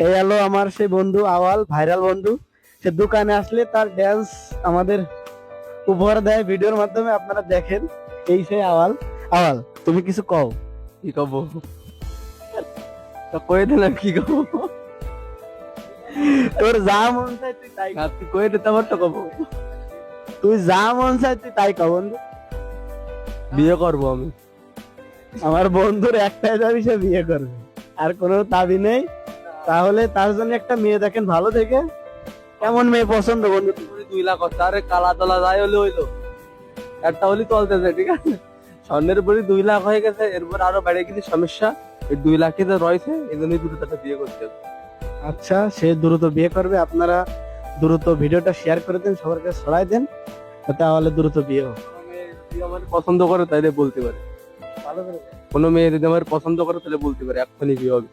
এই হলো আমার সেই বন্ধু আওয়াল, ভাইরাল বন্ধু। সে দোকানে আসলে তার ড্যান্স আমাদের উপহার দেয় ভিডিওর মাধ্যমে, আপনারা দেখেন। এই সেই আওয়াল। আওয়াল, তুমি কিছু কও। কি কব? তো কয়ে দিলাম কি কব? তোর যা মন চায় তুই তাই কও। তুই কয়ে দিতে আমার তো কব। তুই যা মন চায় তুই তাই কও বন্ধু। বিয়ে করবো আমি। আমার বন্ধুর একটাই দাবি, সে বিয়ে করবে, আর কোনো দাবি নেই। তাহলে তার জন্য একটা মেয়ে দেখেন ভালো থেকে। কেমন মেয়ে পছন্দ বন্ধু? 2 লাখ হচ্ছে, আরে কালা তলা যাই হলে হইলো, একটা হলি চলতেছে, ঠিক আছে। স্বর্ণের উপরই 2 লাখ হয়ে গেছে, এরপর আরো বেড়ে গেছে সমস্যা। এই 2 লাখে তো রয়েছে, এই জন্যই দ্রুত একটা বিয়ে করতে হবে। আচ্ছা, সে দ্রুত বিয়ে করবে। আপনারা দ্রুত ভিডিওটা শেয়ার করে দেন, সবার কাছে ছড়াই দেন, তাহলে দ্রুত বিয়ে হবে। যদি আমার পছন্দ করে তাহলে বলতে পারে। ভালো করে। কোনো মেয়ে যদি আমার পছন্দ করে তাহলে বলতে পারে, এক্ষুনি বিয়ে হবে।